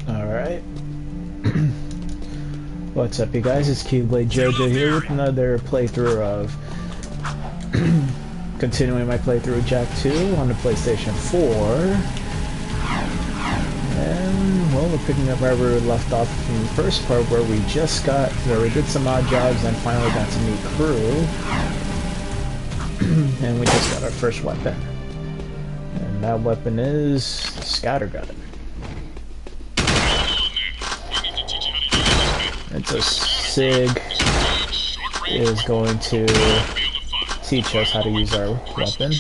Alright. What's up, you guys? It's Keyblade Jojo here with another playthrough of continuing my playthrough of Jak II on the PlayStation 4. And well, we're picking up where we left off from the first part where we did some odd jobs and finally got to meet crew. And we just got our first weapon. And that weapon is Scattergun. It's a SIG is going to teach us how to use our weapon.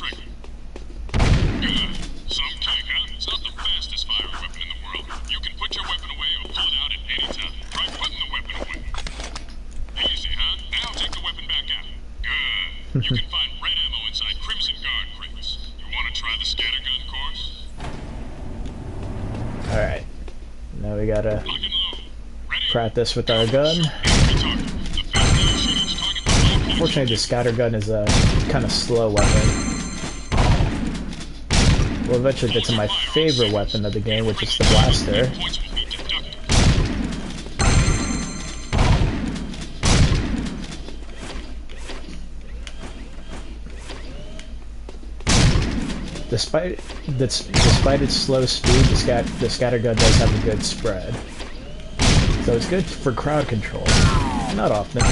You can find red ammo inside Crimson Guard crates. You want to try the scattergun course? Alright. Now we gotta practice with our gun. Unfortunately, the scattergun is a kind of slow weapon. We'll eventually get to my favorite weapon of the game, which is the blaster. Despite its slow speed, the scattergun does have a good spread. So it's good for crowd control. Not often.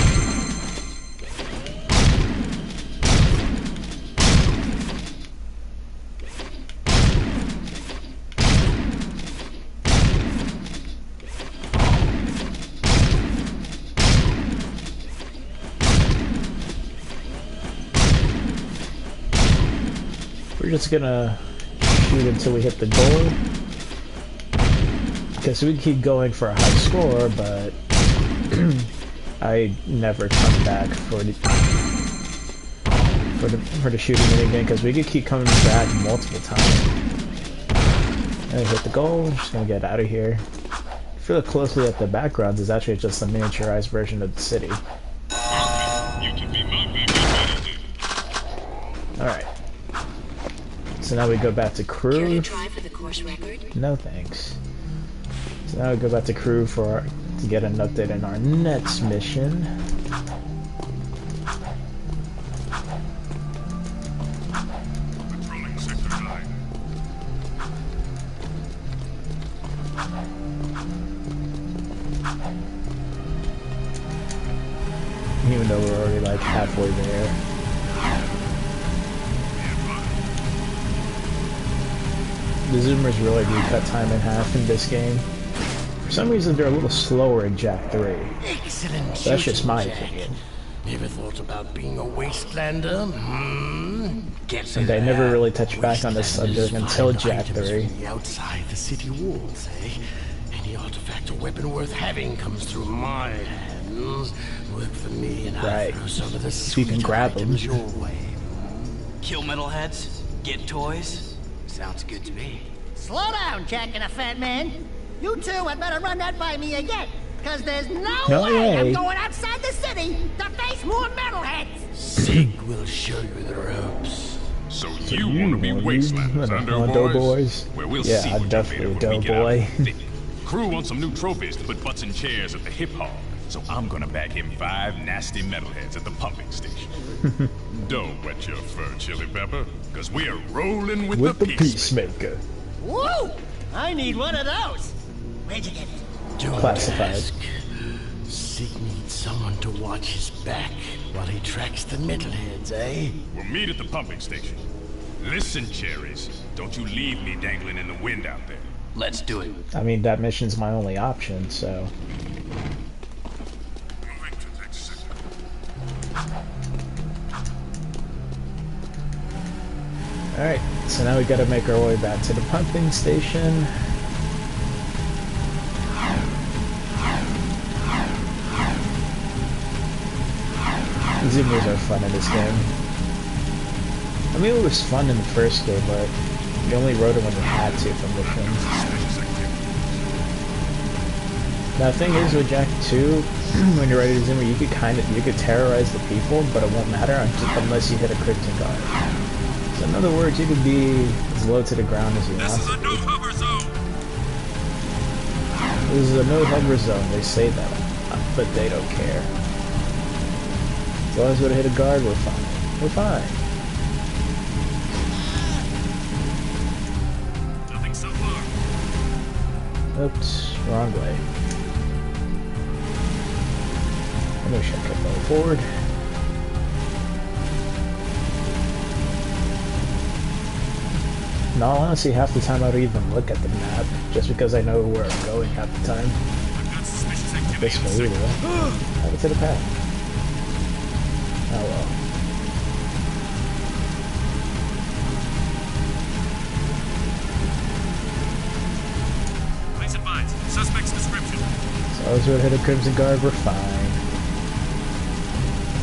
We're just gonna shoot until we hit the goal. Because we keep going for a high score, but I never come back for the shooting it again, because we could keep coming back multiple times. And hit the goal. Just gonna get out of here. If you look closely at the backgrounds, it's actually just a miniaturized version of the city. Alright. So now we go back to crew. Care to try for the course record? No thanks. So now we go back to crew to get an update on our next mission. Patrolling Sector 9. Even though we're already like halfway there. The zoomers really do cut time in half in this game. For some reason, they're a little slower in Jak III. Excellent. That's just my opinion. Never thought about being a wastelander? And they never really touched back on this subject until Jak III. Outside the city walls, eh? Any artifact or weapon worth having comes through my hands. Work for me and I'll throw some of the You can grab them. your way. Kill metalheads? Get toys? Sounds good to me. Slow down, Jak and a fat man. You two had better run that by me again, because there's no way I'm going outside the city to face more metalheads. Sig will show you the ropes. So you want to be wastelanders, boys? Well, we'll see I'm what definitely a when we get doughboy. out. Crew wants some new trophies to put butts in chairs at the hip hop, so I'm gonna bag him 5 nasty metalheads at the pumping station. Don't wet your fur, Chili Pepper, because we're rolling with the Peacemaker. Woo! I need one of those. Where'd you get it? Don't Classified. ask. Sig needs someone to watch his back while he tracks the metalheads, eh? We'll meet at the pumping station. Listen, Cherries, don't you leave me dangling in the wind out there. Let's do it. I mean, that mission's my only option, so... Moving to next sector. Alright, so now we gotta make our way back to the pumping station. Zoomers are fun in this game. I mean, it was fun in the first game, but You only wrote it when you had to for missions. Now the thing is with Jak II, when you're ready to zoom in, you could terrorize the people, but it won't matter unless you hit a Crimson Guard. So in other words, you could be as low to the ground as you want. This is a no hover zone. This is a no hover zone. They say that, but they don't care. As long as we hit a guard, we're fine. We're fine. Nothing so far. Oops, wrong way. Maybe I should keep going forward. In all honesty, half the time I don't even look at the map, just because I know where I'm going half the time. I've got suspicious activity This in the way, sector. either way. Have it to the path. Oh well. Please advise. Suspect's description. So as we hit a Crimson Guard, we're fine.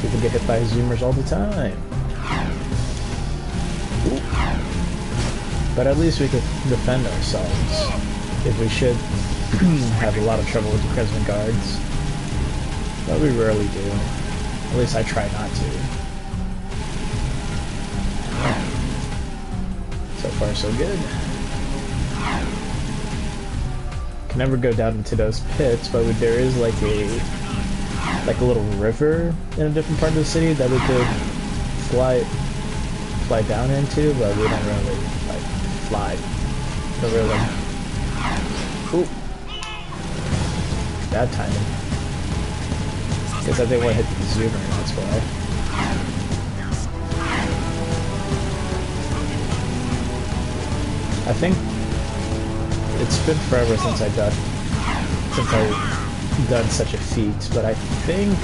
People get hit by zoomers all the time. Ooh. But at least we could defend ourselves. If we should have a lot of trouble with the Crimson Guards. But we rarely do. At least I try not to. So far so good. Can never go down into those pits, but there is like a little river in a different part of the city that we could fly down into, but we don't really like fly. Don't really. Cool. Bad timing. Guess I didn't want to hit the zoomer, that's why. I think it's been forever since I've done such a feat, but I think,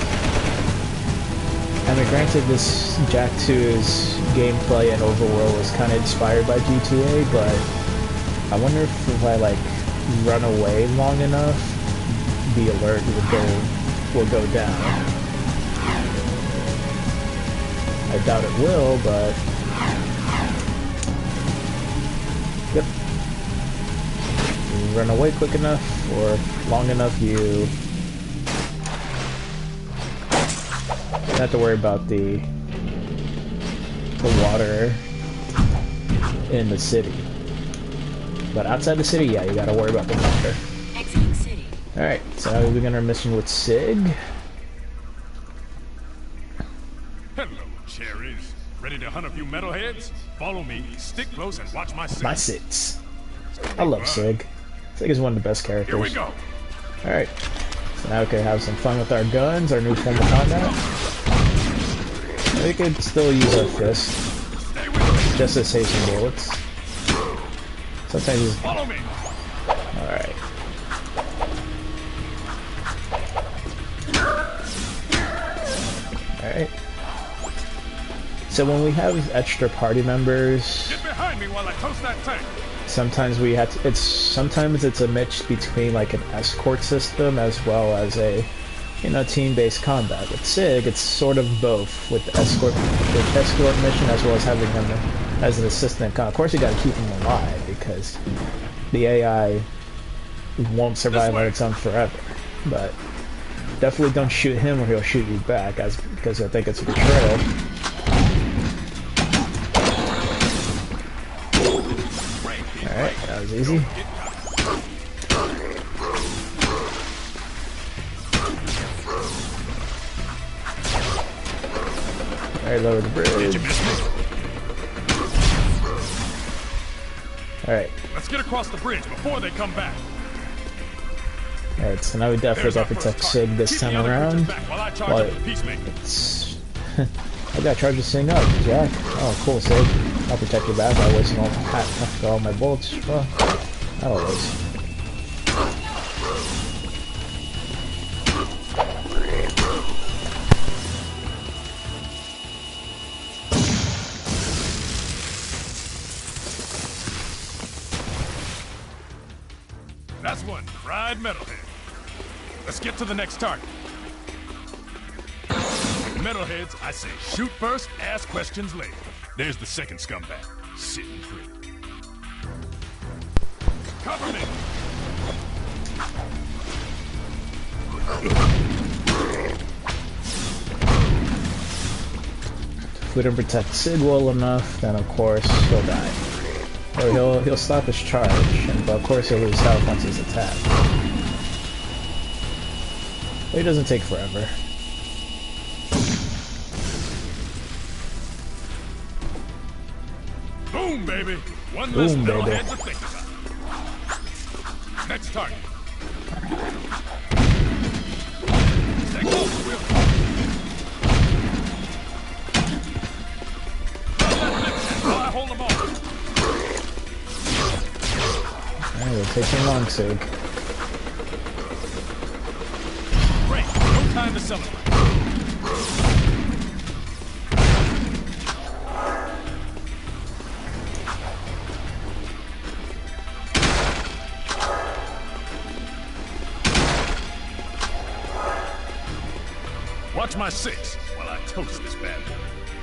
I mean, granted this Jak II's gameplay and overworld was kind of inspired by GTA, but I wonder if I like run away long enough, the alert will go down. I doubt it will, but yep. You run away quick enough or long enough, you don't have to worry about the water in the city. But outside the city, yeah, you gotta worry about the water. Exiting city. Alright, so now we begin our mission with Sig. Hello, cherries. Ready to hunt a few metalheads? Follow me, stick close, and watch my six. My Sigs. I love Sig. Sig is one of the best characters. Here we go. Alright, so now we can have some fun with our guns, our new form of combat. We could still use our fist, just to save some bullets. Sometimes it's... Follow me. Alright. Alright. So when we have extra party members, Get behind me while I toast that tank. sometimes we have to, sometimes it's a mix between like an escort system as well as a, you know, team-based combat. With Sig, it's sort of both, with the escort mission as well as having him as an assistant. Of course, you got to keep him alive because the AI won't survive on its own forever. But definitely don't shoot him or he'll shoot you back, because I think it's a betrayal. Alright, that was easy. Alright, lower the bridge. Did you miss me? Alright. Let's get across the bridge before they come back. Alright, so now we definitely got to protect Sig this time around. Well, it's... I gotta charge this thing up, Jak. Oh, cool, Sig. I'll protect your back by wasting all my bullets. Oh, always. That's one fried metalhead. Let's get to the next target. Metalheads, I say shoot first, ask questions later. There's the second scumbag, sitting pretty. Cover me. If we don't protect Sid well enough, then of course he'll die. Or he'll stop his charge, but of course he'll lose health once he's attacked. But he doesn't take forever. Boom, baby. One less Boom, baby. metalhead to think about. Next target. Stay close, Will. While I hold them off. Alright, we'll take him long, Sig. Great. No time to celebrate. Watch my 6 while I toast this bad boy.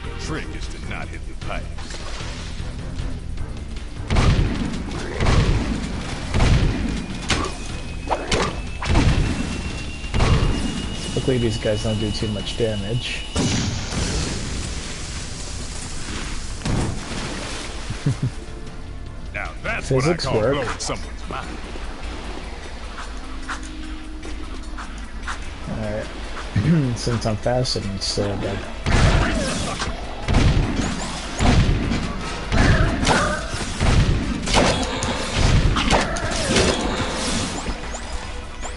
The trick is to not hit the pipes. Luckily these guys don't do too much damage. Now that's Physics what I call work. blowing someone's mind. Alright. Since I'm faster than Sid, like,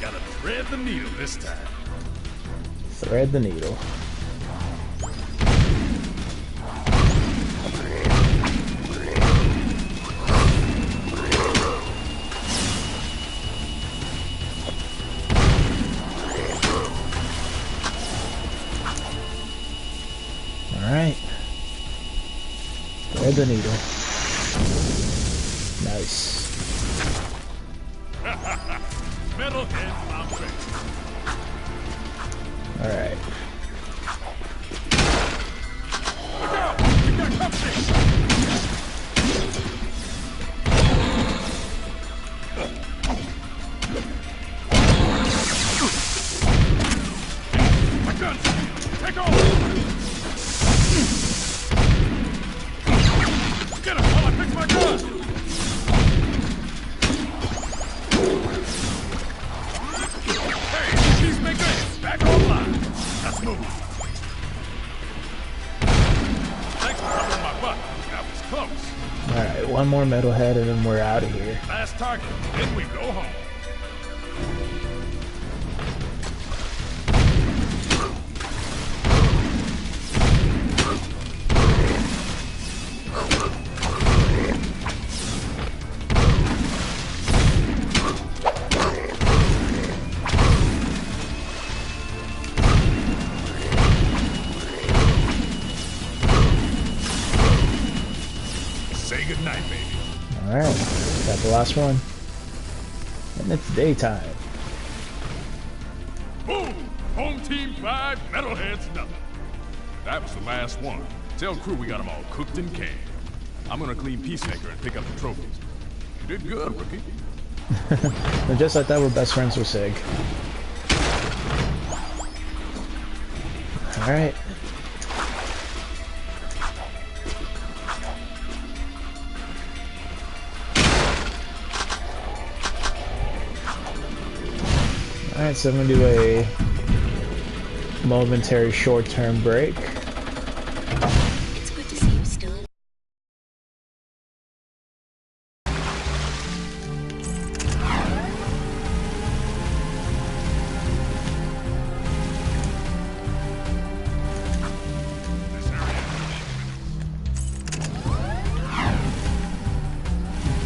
Gotta thread the needle this time. thread the needle. Alright. Thread the needle. Nice. Metalhead, I'm ready. Alright. Look out! You got company! My guns! Take off! Get him while I fix my gun! Hey, peacemaker, back online. Let's move. Thanks for covering my butt. That was close. Alright, one more metalhead and then we're out of here. Last target, then we go home. Say goodnight, baby. Alright, got the last one. And it's daytime. Boom! Home team 5, metalheads nothing. That was the last one. Tell crew we got them all cooked and canned. I'm gonna clean Peacemaker and pick up the trophies. You did good, rookie. And just like that, we're best friends with Sig. Alright. Alright, so I'm gonna do a momentary short-term break. It's good to see you still.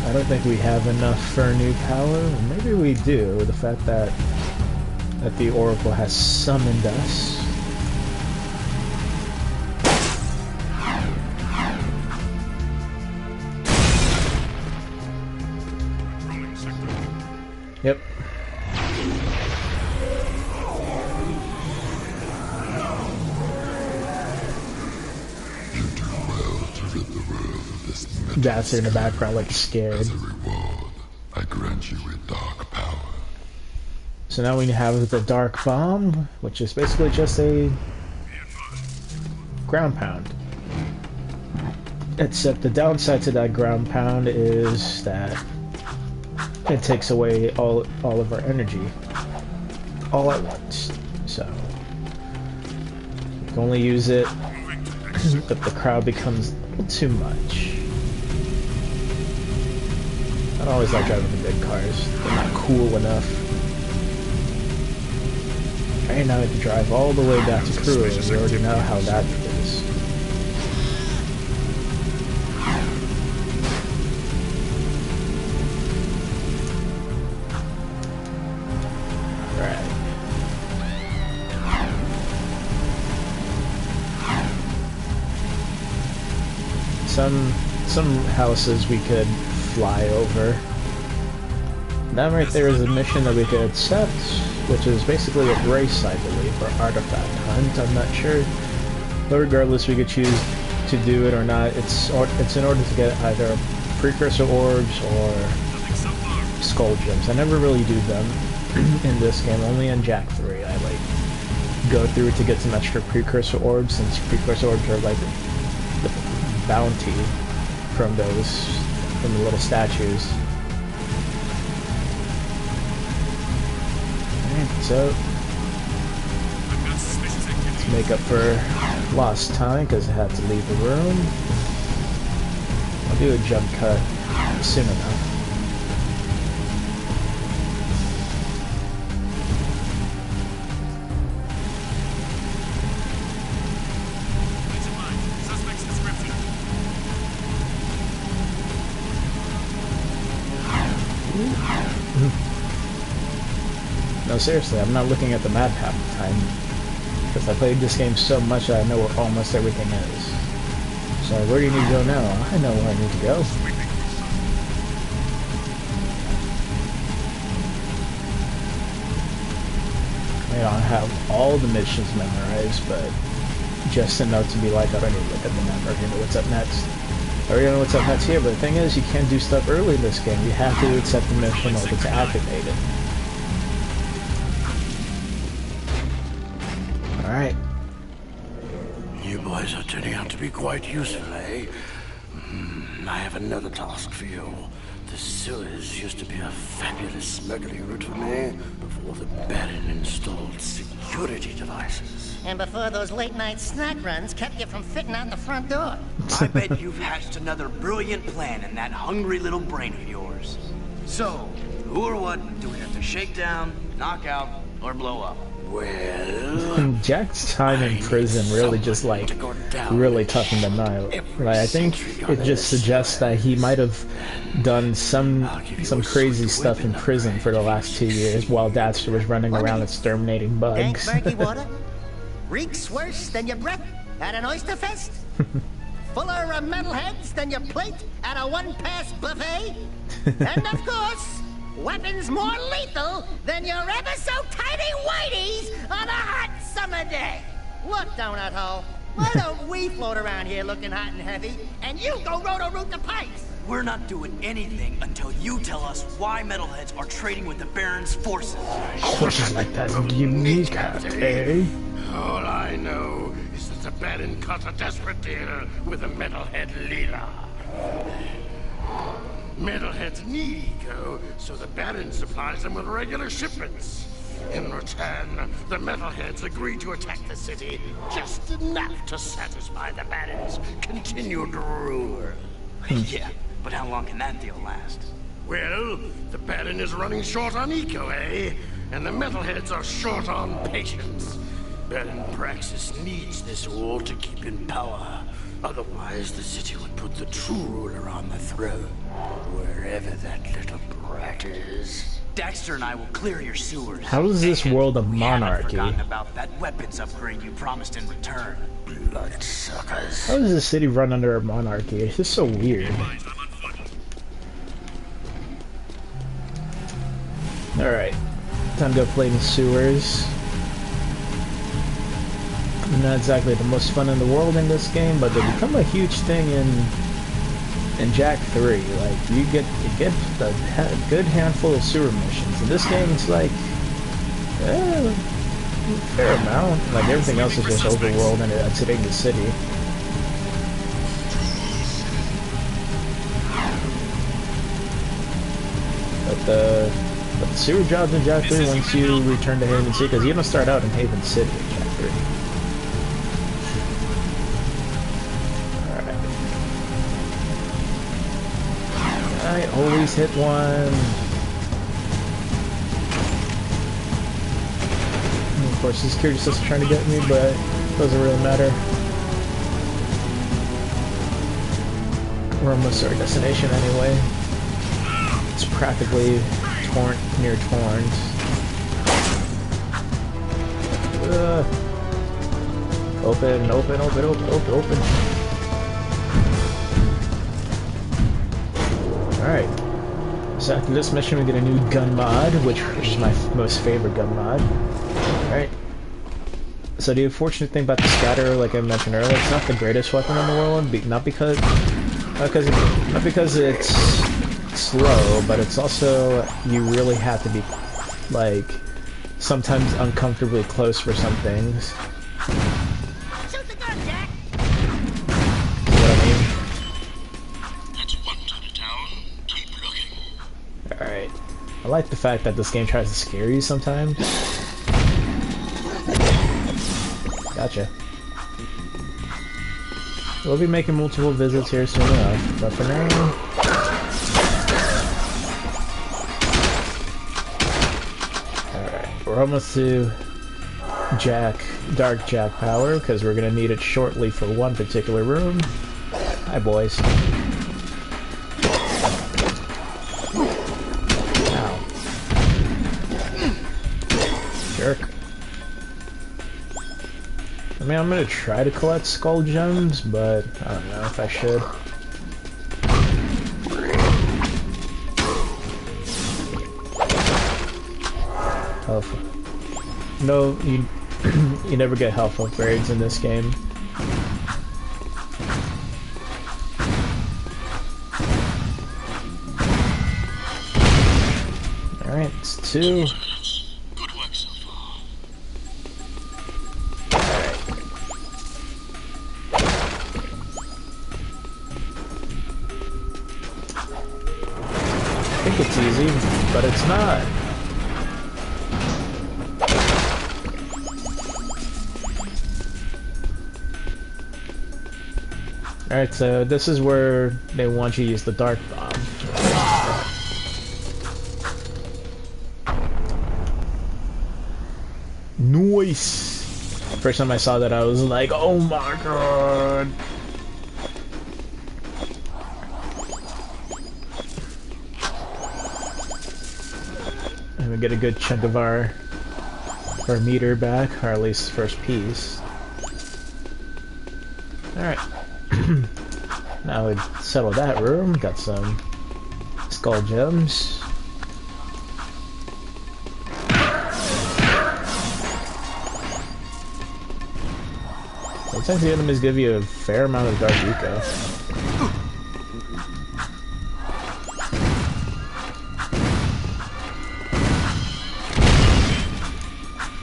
I don't think we have enough for new power. Or maybe we do, with the fact that the Oracle has summoned us. Yep. You do well to rid the world of this metal That's in the background, like scared. As a reward, I I grant you a dark power. So now we have the Dark Bomb, which is basically just a ground pound. Except the downside to that ground pound is that it takes away all of our energy all at once. So you can only use it if the crowd becomes a little too much. I don't always like driving the big cars. They're not cool enough. Right now I have to drive all the way back to Crew, and we already know how that is. Right. Some houses we could fly over. That right there is a mission that we could accept, which is basically a race, I believe, or artifact hunt. I'm not sure. But regardless, we could choose to do it or not. It's in order to get either precursor orbs or skull gems. I never really do them in this game. Only in Jak II I go through it to get some extra precursor orbs, since precursor orbs are like the bounty from the little statues. So, let's make up for lost time because I had to leave the room. I'll do a jump cut soon enough. No, seriously, I'm not looking at the map half the time, because I played this game so much that I know where almost everything is. So, where do you need to go now? I know where I need to go. I don't have all the missions memorized, but just enough to be like, I don't need to look at the map, I already know what's up next. I already know what's up next here, but the thing is, you can't do stuff early in this game. You have to accept the mission in order to activate it. Alright. You boys are turning out to be quite useful, eh? I have another task for you. The sewers used to be a fabulous smuggling route for me before the Baron installed security devices. And before those late-night snack runs kept you from fitting out the front door. I bet you've hatched another brilliant plan in that hungry little brain of yours. So, who or what do we have to shake down, knock out, or blow up? Well, Jak's time in prison really just really toughened him out. Like, I think it just suggests that he might have done some crazy stuff in prison for the last 2 years while Daxter was running around exterminating bugs. Dank murky water? Reeks worse than your breath at an oyster fest? Fuller of metalheads than your plate at a one-pass buffet? And of course, weapons more lethal than your ever-so-tiny whiteys on a hot summer day. Look, Donut Hole, why don't we float around here looking hot and heavy, and you go roto-root the pipes? We're not doing anything until you tell us why metalheads are trading with the Baron's forces. Forces like that unique hat, eh? all I know is that the Baron cut a desperate deal with the metalhead leader. Metalheads need eco, so the Baron supplies them with regular shipments. In return, the Metalheads agree to attack the city just enough to satisfy the Baron's continued rule. Yeah, but how long can that deal last? Well, the Baron is running short on eco, eh? And the Metalheads are short on patience. Baron Praxis needs this wall to keep in power. Otherwise, the city would put the true ruler on the throne, wherever that little brat is. Daxter and I will clear your sewers. How is this world a monarchy? We haven't forgotten about that weapons upgrade you promised in return. Bloodsuckers. How does the city run under a monarchy? It's just so weird. Alright, time to go play in the sewers. Not exactly the most fun in the world in this game, but they become a huge thing in Jak III, like you get a good handful of sewer missions. In this game, it's like a fair amount. Like everything else is just overworld and it's hitting the city. But the sewer jobs in Jak III once you return to Haven City, because you don't start out in Haven City in Jak III. I always hit one. And of course, the security system's trying to get me, but it doesn't really matter. We're almost at our destination anyway. It's practically near Torrent. Open, open, open, open, open, open. Alright, so after this mission we get a new gun mod, which is my most favorite gun mod. Alright, so the unfortunate thing about the scatter, like I mentioned earlier, it's not the greatest weapon in the world, not because it's slow, but it's also, you really have to be, like, sometimes uncomfortably close for some things. Shoot the gun, Jak! You know what I mean? Alright. I like the fact that this game tries to scare you sometimes. Gotcha. We'll be making multiple visits here soon enough, but for now... Alright, we're almost to Dark Jak power, because we're gonna need it shortly for one particular room. Hi, boys. Jerk. I mean, I'm gonna try to collect skull gems, but I don't know if I should. Health. No, you you never get health upgrades in this game. Alright, it's 2. I think it's easy, but it's not. Alright, so this is where they want you to use the Dark Bomb. Nice! First time I saw that I was like, oh my god! And we get a good chunk of our meter back, or at least the first piece. Alright. Now we settle that room, got some skull gems. Sometimes the enemies give you a fair amount of dark eco.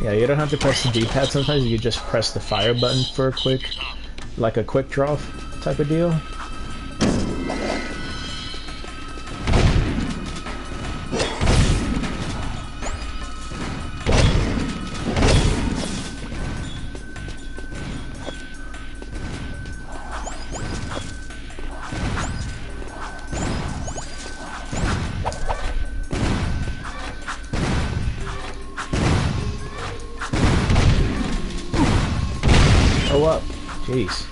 Yeah, you don't have to press the D-pad sometimes, you just press the fire button for a quick, like a quick draw type of deal. Oh up, jeez.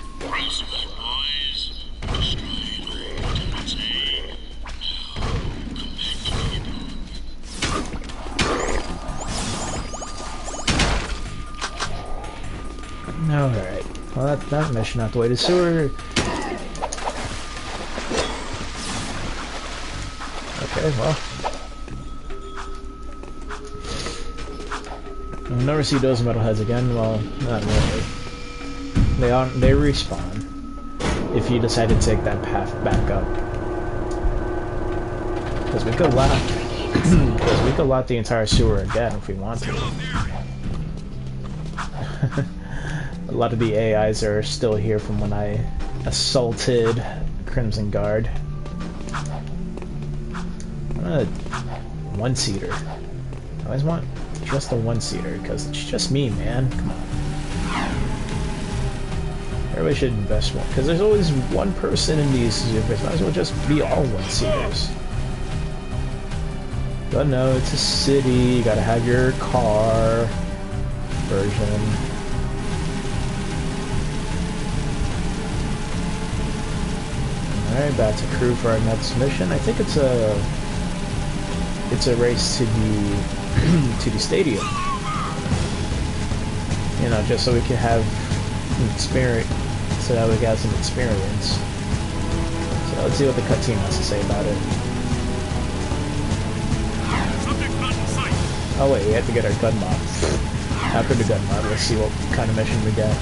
Alright, well that mission out the way to sewer. Okay, well. I'll never see those metalheads again, well, not really. They respawn if you decide to take that path back up. Because we could lock, because we could lock the entire sewer again if we want to. A lot of the AIs are still here from when I assaulted Crimson Guard. I want a one-seater. I always want just a one-seater because it's just me, man. Come on. Everybody should invest one because there's always one person in these supers. Might as well just be all one-seaters. But no, it's a city. You gotta have your car version. Alright, back to crew for our next mission. I think it's a race to the to the stadium. You know, just so we can have experience, so that we can have some experience. So let's see what the cutscene has to say about it. Oh wait, we have to get our gun mod. After the gun mod, let's see what kind of mission we get.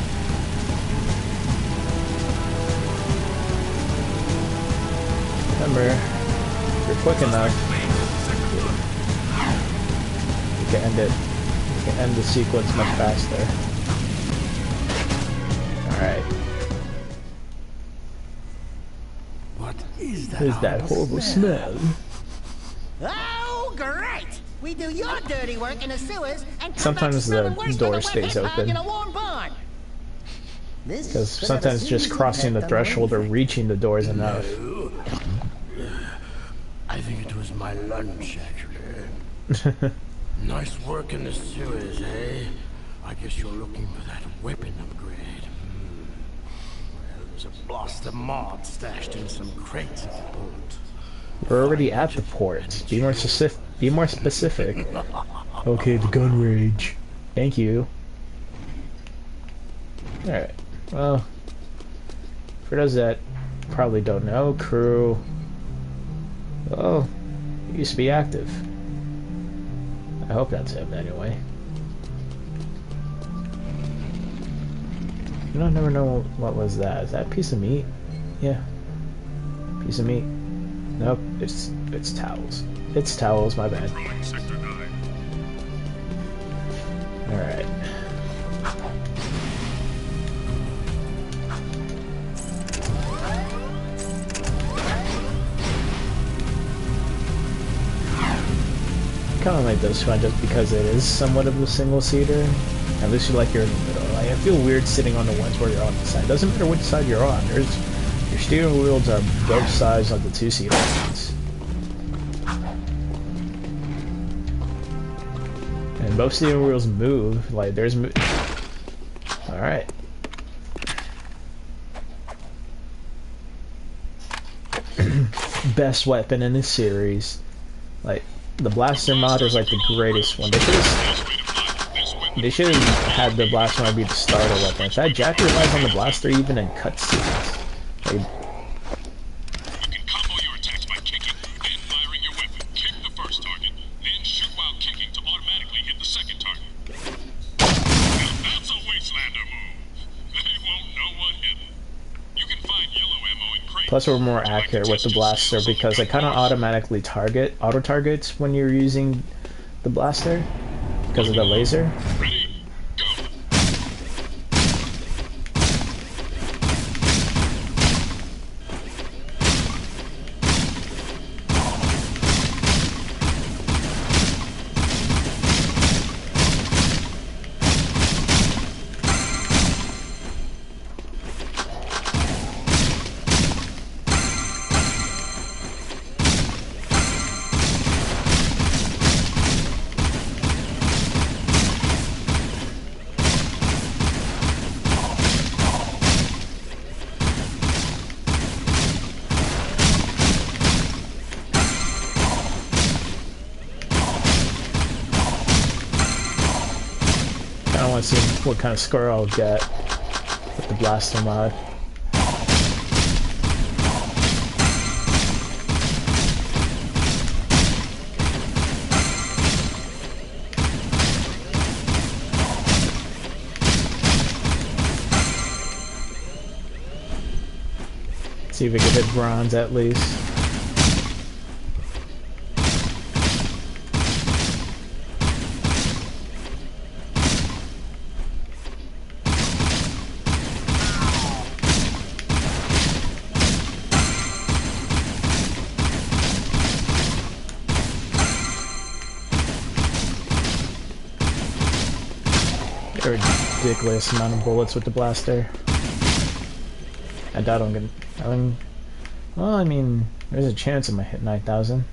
Remember, if you're quick enough, you can end it. You can end the sequence much faster. Alright. What is that? Who's that horrible smell? Oh, great! We do your dirty work in the sewers and Sometimes the door stays open. Because sometimes just crossing the threshold or reaching the door is enough. I think it was my lunch, actually. Nice work in the sewers, eh? I guess you're looking for that weapon upgrade. Well, there's a blaster mod stashed in some crates at the port. We're already at the port. Be more specific. Be more specific. Okay, the gun range. Thank you. Alright. Well, for those that probably don't know, crew, well, he used to be active. I hope that's him anyway. You know, I never know what was that. Is that a piece of meat? Yeah. Piece of meat. Nope, it's towels. It's towels, my bad. Alright. Kind of like this one just because it is somewhat of a single-seater. At least you like you're in the middle. Like, I feel weird sitting on the ones where you're on the side. Doesn't matter which side you're on. Your steering wheels are both sides of the two-seater ones. And both steering wheels move. Like, there's... Alright. Best weapon in the series. Like, the blaster mod is like the greatest one. They should have had the blaster mod be the starter weapon. In fact, Jak relies on the blaster even in cutscenes. Like, You can combo your attacks by kicking, then firing your weapon. Kick the first target, then shoot while kicking to automatically hit the second target. Now that's a Wastelander move. They won't know what hit them. You can find yellow ammo in crates. plus we're more accurate with the blaster because it kind of automatically auto-targets when you're using the blaster because of the laser. Ready? Go! I want to see what kind of score I'll get with the blaster mod. See if we can hit bronze at least. a ridiculous amount of bullets with the blaster. I doubt I'm gonna... well, I mean, there's a chance I might hit 9,000.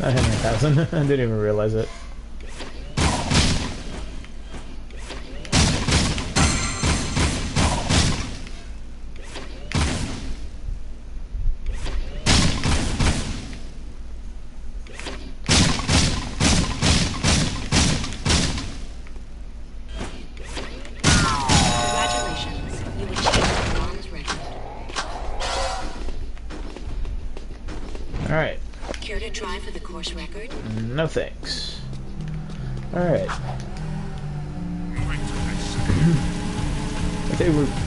I hit 9,000. I didn't even realize it. Congratulations. You achieved the bronze record. Alright. Care to try for the course record? No thanks. Alright.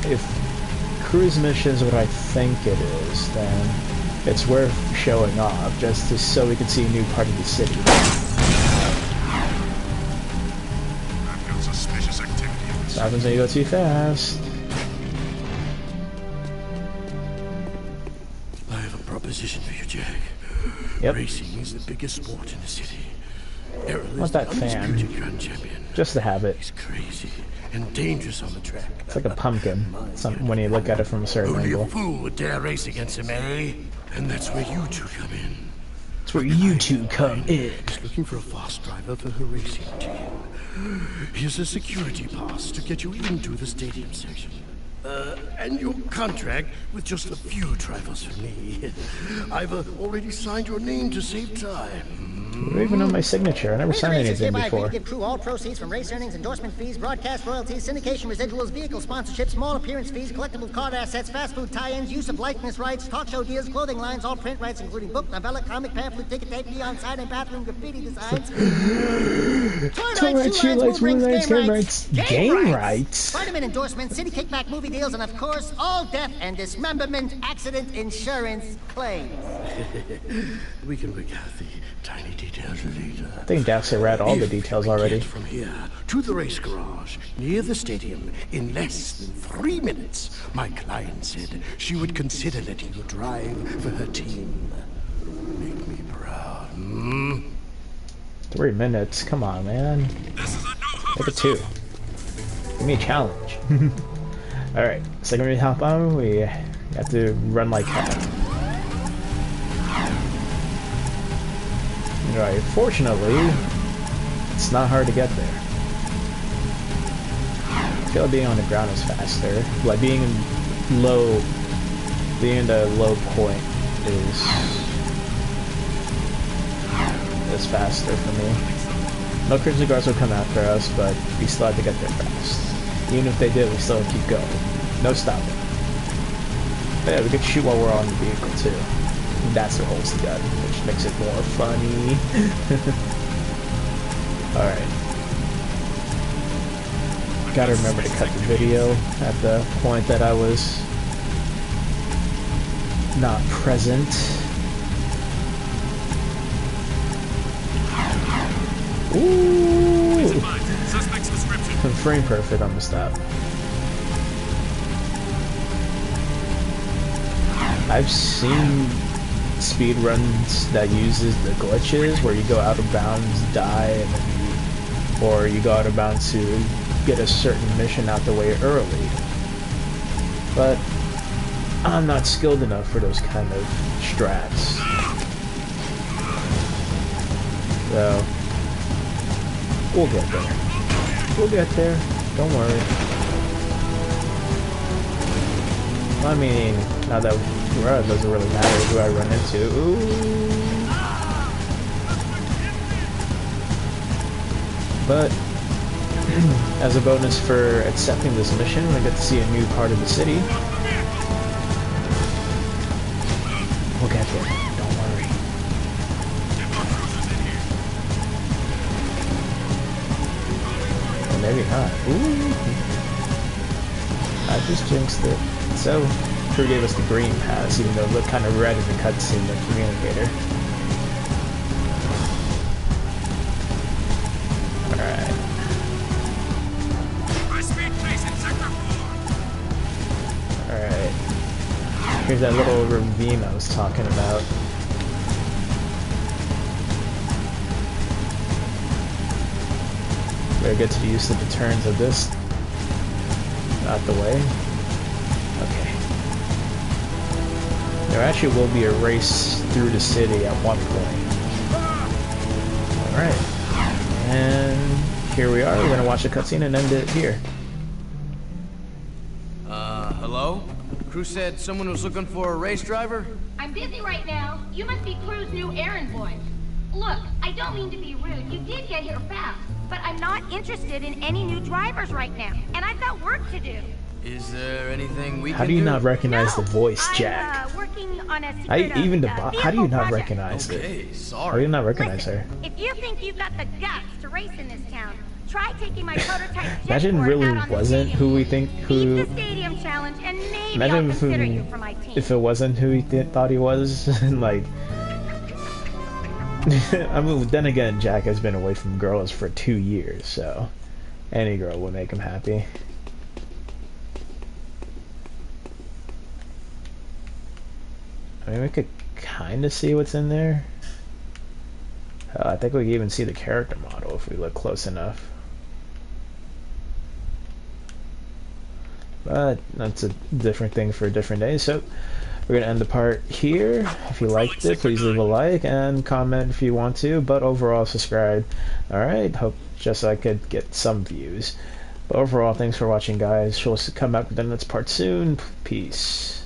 If cruise missions are what I think it is, then it's worth showing off, just so we can see a new part of the city. I've got suspicious activity. This happens when you go too fast. I have a proposition for you, Jak. Yep. Racing is the biggest sport in the city. Errol is What's the that fan? undisputed grand champion. Just to have it. He's crazy and dangerous on the track. It's like a pumpkin when you look at it from a certain Only a angle. fool would dare race against him, eh? And that's where you two come in. It's where you two come in. He's looking for a fast driver for her racing team. Here's a security pass to get you into the stadium section. And your contract with just a few trifles for me. I've already signed your name to save time. I don't even know my signature. I never signed Racer Racers anything hereby agree before. to give crew all proceeds from race earnings, endorsement fees, broadcast royalties, syndication residuals, vehicle sponsorships, small appearance fees, collectible card assets, fast food tie-ins, use of likeness rights, talk show deals, clothing lines, all print rights, including book, novella, comic, pamphlet, ticket tape, neon sign, and bathroom graffiti designs. Toy rights, shoe lights, Blue lights, game rights, game rights. vitamin endorsements, city kickback movie deals, and of course, all death and dismemberment accident insurance claims. We can work out the tiny details later. I think Daxter read all the details already. Get from here to the race garage near the stadium in less than 3 minutes. My client said she would consider letting you drive for her team. Make me proud. 3 minutes. Come on, man. Make it 2. Give me a challenge. Alright, second we hop on, we have to run like heck. Alright, fortunately, it's not hard to get there. I feel like being on the ground is faster. Like being in the low point is faster for me. No crimson guards will come after us, but we still have to get there fast. Even if they did, we still keep going. No stopping. But yeah, we could shoot while we're on the vehicle too. And that's what holds the gun, which makes it more funny. Alright. Gotta remember to cut the video at the point that I was not present. Ooh! Frame perfect on the stop. I've seen speed runs that uses the glitches where you go out of bounds, die, and then or you go out of bounds to get a certain mission out the way early. But I'm not skilled enough for those kind of strats. So we'll get there. We'll get there. Don't worry. I mean, now that we're out, it doesn't really matter who I run into. Ooh. But as a bonus for accepting this mission, we get to see a new part of the city. We'll get there. Don't worry. Or maybe not. Ooh. I just jinxed it. So, Crew gave us the green pass, even though it looked kind of red in the cutscene, the communicator. Alright. Alright. Here's that little ravine I was talking about. Better get to the use of the turns of this. Out the way. Okay. There actually will be a race through the city at one point. Alright. And here we are. We're going to watch the cutscene and end it here. Hello? Crew said someone was looking for a race driver? I'm busy right now. You must be Crew's new errand boy. Look, I don't mean to be rude. You did get here fast. But I'm not interested in any new drivers right now. And I've got work to do. Is there anything we can do? How do you not recognize the voice, I'm, Jack? working on a How secret, do you vehicle not project. recognize it? Okay, How do sorry. you not recognize Listen, her? if you think you've got the guts to race in this town, try taking my prototype jet Imagine board really out on the wasn't stadium. who we think Beat who. the stadium challenge, and maybe Imagine I'll consider you for my team. if it wasn't who he thought he was, and like. I mean, then again, Jack has been away from girls for 2 years, so any girl would make him happy. I mean, we could kind of see what's in there. I think we can even see the character model if we look close enough. But that's a different thing for a different day. So we're going to end the part here. If you liked it, please leave a like and comment if you want to. But overall, subscribe. Alright, hope just so I could get some views. But overall, thanks for watching, guys. We'll come back with the next part soon. Peace.